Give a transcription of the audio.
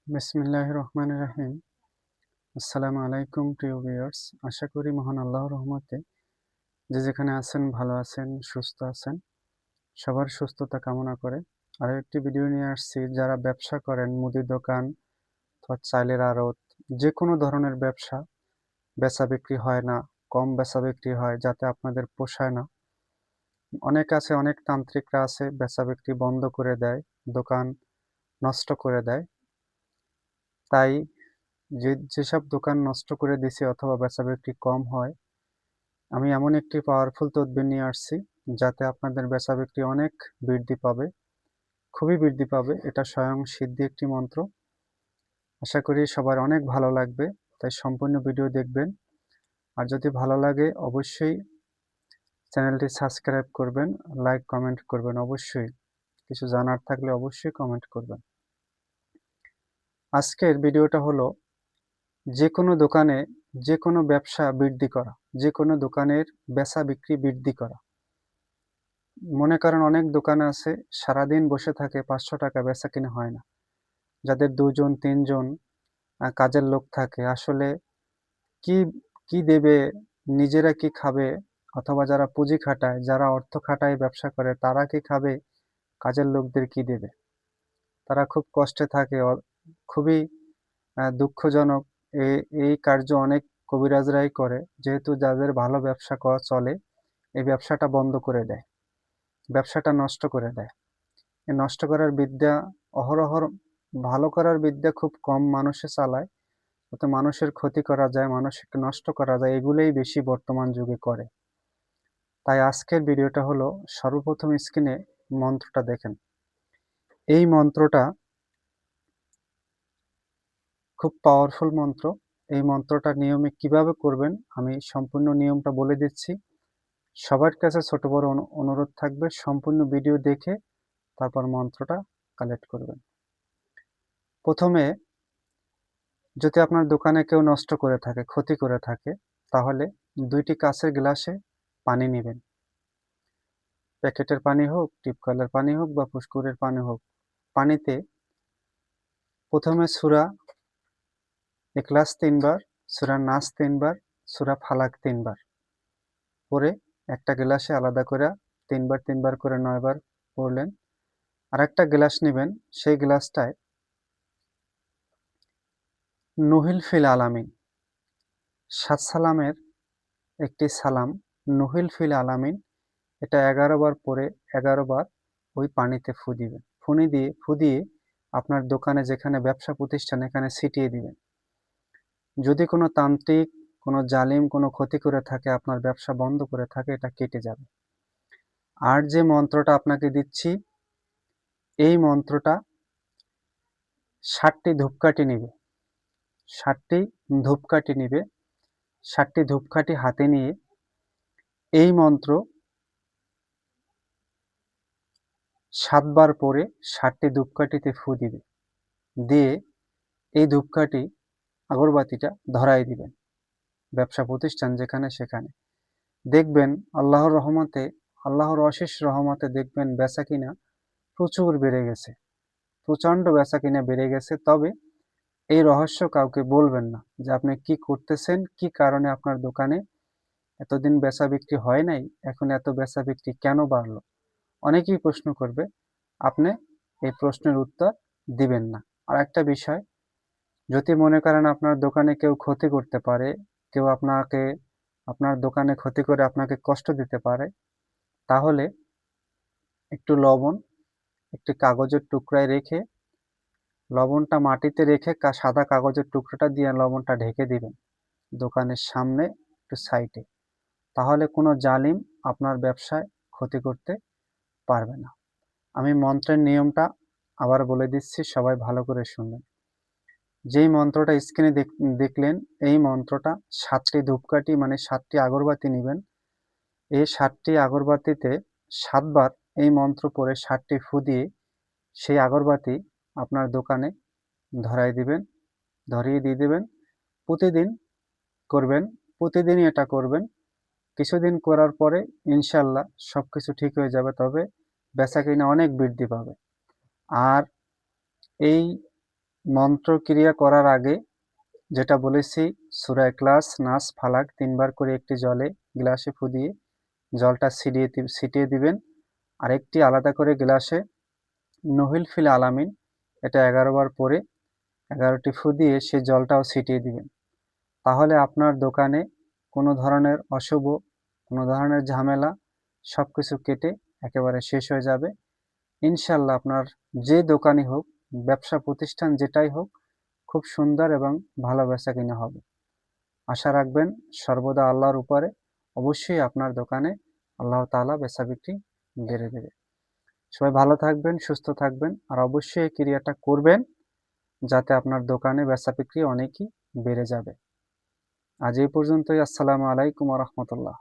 বিসমিল্লাহির রহমানির রহিম। আসসালামু আলাইকুম প্রিয় ভিউয়ার্স। আশা করি মহান আল্লাহর রহমতে যে যেখানে আছেন ভালো আছেন, সুস্থ আছেন। সবার সুস্থতা কামনা করে আরও একটি ভিডিও নিয়ে আসছি। যারা ব্যবসা করেন, মুদি দোকান অথবা চাইলের আড়ত, যেকোনো ধরনের ব্যবসা, বেচা বিক্রি হয় না, কম বেচা বিক্রি হয় যাতে আপনাদের পোষায় না। অনেক আছে, অনেক তান্ত্রিকরা আছে বেচা বিক্রি বন্ধ করে দেয়, দোকান নষ্ট করে দেয়। তাই যেসব দোকান নষ্ট করে দিছি অথবা বেচাবিক্রি কম হয়, আমি এমন একটি পাওয়ারফুল তদবির নিয়ে আসছি যাতে আপনাদের বেচাবিক্রি অনেক বৃদ্ধি পাবে, খুবই বৃদ্ধি পাবে। এটা স্বয়ং সিদ্ধি একটি মন্ত্র। আশা করি সবার অনেক ভালো লাগবে, তাই সম্পূর্ণ ভিডিও দেখবেন। আর যদি ভালো লাগে অবশ্যই চ্যানেলটি সাবস্ক্রাইব করবেন, লাইক কমেন্ট করবেন। অবশ্যই কিছু জানার থাকলে অবশ্যই কমেন্ট করবেন। আজকের ভিডিওটা হলো যেকোনো দোকানে যেকোনো ব্যবসা বৃদ্ধি করা, যেকোনো দোকানের বেচা বিক্রি বৃদ্ধি করা। মনে করেন অনেক দোকান আছে সারাদিন বসে থাকে, 500 টাকা বেচা কিনা হয় না। যাদের 2 জন 3 জন কাজের লোক থাকে, আসলে কি কি দেবে, নিজেরা কি খাবে, অথবা যারা পুঁজি খাটায়, যারা অর্থ খাটায় ব্যবসা করে, তারা কি খাবে, কাজের লোকদের কি দেবে? তারা খুব কষ্টে থাকে। খুবই দুঃখজনক। এই কার্য অনেক কবিরাজরাই করে, যেহেতু যাদের ভালো ব্যবসা চলে, এই ব্যবসাটা বন্ধ করে দেয়, ব্যবসাটা নষ্ট করে দেয়। এই নষ্ট করার বিদ্যা অহরহ, ভালো করার বিদ্যা খুব কম মানুষে চালায়। যাতে মানুষের ক্ষতি করা যায়, মানুষকে নষ্ট করা যায়, এগুলোই বেশি বর্তমান যুগে করে। তাই আজকের ভিডিওটা হলো, সর্বপ্রথম স্ক্রিনে মন্ত্রটা দেখেন। এই মন্ত্রটা খুব পাওয়ারফুল মন্ত্র। এই মন্ত্রটা নিয়মে কিভাবে করবেন আমি সম্পূর্ণ নিয়মটা বলে দিচ্ছি। সবার কাছে ছোট বড় অনুরোধ থাকবে, সম্পূর্ণ ভিডিও দেখে তারপর মন্ত্রটা কালেক্ট করবেন। প্রথমে যদি আপনার দোকানে কেউ নষ্ট করে থাকে, ক্ষতি করে থাকে, তাহলে 2টি কাঁচের গ্লাসে পানি নেবেন। প্যাকেটের পানি হোক, টিপকলের পানি হোক বা পুষ্করের পানি হোক। পানিতে প্রথমে সূরা ইখলাস 3 বার, সূরা নাস 3 বার, সূরা ফালাক 3 বার পরে একটা গ্লাসে আলাদা করে 3 বার 3 বার করে 9 বার পড়লেন। আরেকটা গ্লাস নেবেন, সেই গ্লাসটায় নুহিল ফিল আলামিন 7 সালামের একটি সালাম, নুহিল ফিল আলামিন, এটা 11 বার পরে 11 বার ওই পানিতে ফু দিবেন। ফু দিয়ে আপনার দোকানে যেখানে ব্যবসা প্রতিষ্ঠান এখানে ছিটিয়ে দিবেন। যদি কোনো তান্ত্রিক, কোনো জালিম কোনো ক্ষতি করে থাকে, আপনার ব্যবসা বন্ধ করে থাকে, এটা কেটে যাবে। আর যে মন্ত্রটা আপনাকে দিচ্ছি, এই মন্ত্রটা 7টি ধূপকাঠি নিবে, 7টি ধূপকাঠি নিবে, 7টি ধূপকাঠি হাতে নিয়ে এই মন্ত্র 7 বার পরে 7টি ধূপকাঠিতে ফু দিবে। দিয়ে এই ধূপকাঠি আগরবাতিটা ধরায় দিবেন ব্যবসা প্রতিষ্ঠান যেখানে সেখানে। দেখবেন আল্লাহর রহমতে, আল্লাহর অশেষ রহমতে দেখবেন বেচাকিনা প্রচুর বেড়ে গেছে, প্রচণ্ড বেচাকিনা বেড়ে গেছে। তবে এই রহস্য কাউকে বলবেন না যে আপনি কি করতেছেন, কি কারণে আপনার দোকানে এতদিন বেচা বিক্রি হয় নাই, এখন এত বেচা বিক্রি কেন বাড়লো। অনেকেই প্রশ্ন করবে, আপনি এই প্রশ্নের উত্তর দিবেন না। আর একটা বিষয়, যদি মনে করেন আপনার দোকানে কেউ ক্ষতি করতে পারে, কেউ আপনার দোকানে ক্ষতি করে আপনাকে কষ্ট দিতে পারে, তাহলে একটু লবণ একটি কাগজের টুকরায় রেখে, লবণটা মাটিতে রেখে সাদা কাগজের টুকরোটা দিয়ে লবণটা ঢেকে দিবেন দোকানের সামনে একটু সাইডে। তাহলে কোনো জালিম আপনার ব্যবসায় ক্ষতি করতে পারবে না। আমি মন্ত্রের নিয়মটা আবার বলে দিচ্ছি, সবাই ভালো করে শুনবেন। যেই মন্ত্রটা স্ক্রিনে দেখলেন, এই মন্ত্রটা 7টি ধূপকাঠি মানে 7টি আগরবাতি নেবেন। এই 7টি আগরবাতিতে 7 বার এই মন্ত্র পড়ে 7টি ফু দিয়ে সেই আগরবাতি আপনার দোকানে ধরিয়ে দিয়ে দেবেন। প্রতিদিন করবেন, প্রতিদিনই এটা করবেন। কিছুদিন করার পরে ইনশাল্লাহ সব কিছু ঠিক হয়ে যাবে। তবে বেচাকেনা অনেক বৃদ্ধি পাবে। আর এই মন্ত্রক্রিয়া করার আগে যেটা বলেছি, সূরা ইখলাস, নাস, ফালাক ৩ বার করে একটি গ্লাসে ফু দিয়ে জলটা ছিটিয়ে দিবেন। আরেকটি আলাদা করে গ্লাসে নহিল ফিল আলামিন এটা ১১ বার পরে ১১টি ফু দিয়ে সেই জলটাও ছিটিয়ে দিবেন। তাহলে আপনার দোকানে কোনো ধরনের অশুভ, কোনো ধরনের ঝামেলা সবকিছু কেটে একেবারে শেষ হয়ে যাবে। ইনশাআল্লাহ আপনার যে দোকানই হোক, ব্যবসা প্রতিষ্ঠান যেটাই হোক, খুব সুন্দর এবং ভালো বেচাকেনা হবে। আশা রাখবেন সর্বদা আল্লাহর উপরে, অবশ্যই আপনার দোকানে আল্লাহ তাআলা বেচাবিক্রি বেড়ে দেবে। সবাই ভালো থাকবেন, সুস্থ থাকবেন, আর অবশ্যই এই ক্রিয়াটা করবেন যাতে আপনার দোকানে বেচাবিক্রি অনেকই বেড়ে যাবে। আজ এই পর্যন্তই। আসসালামু আলাইকুম ওয়া রাহমাতুল্লাহ।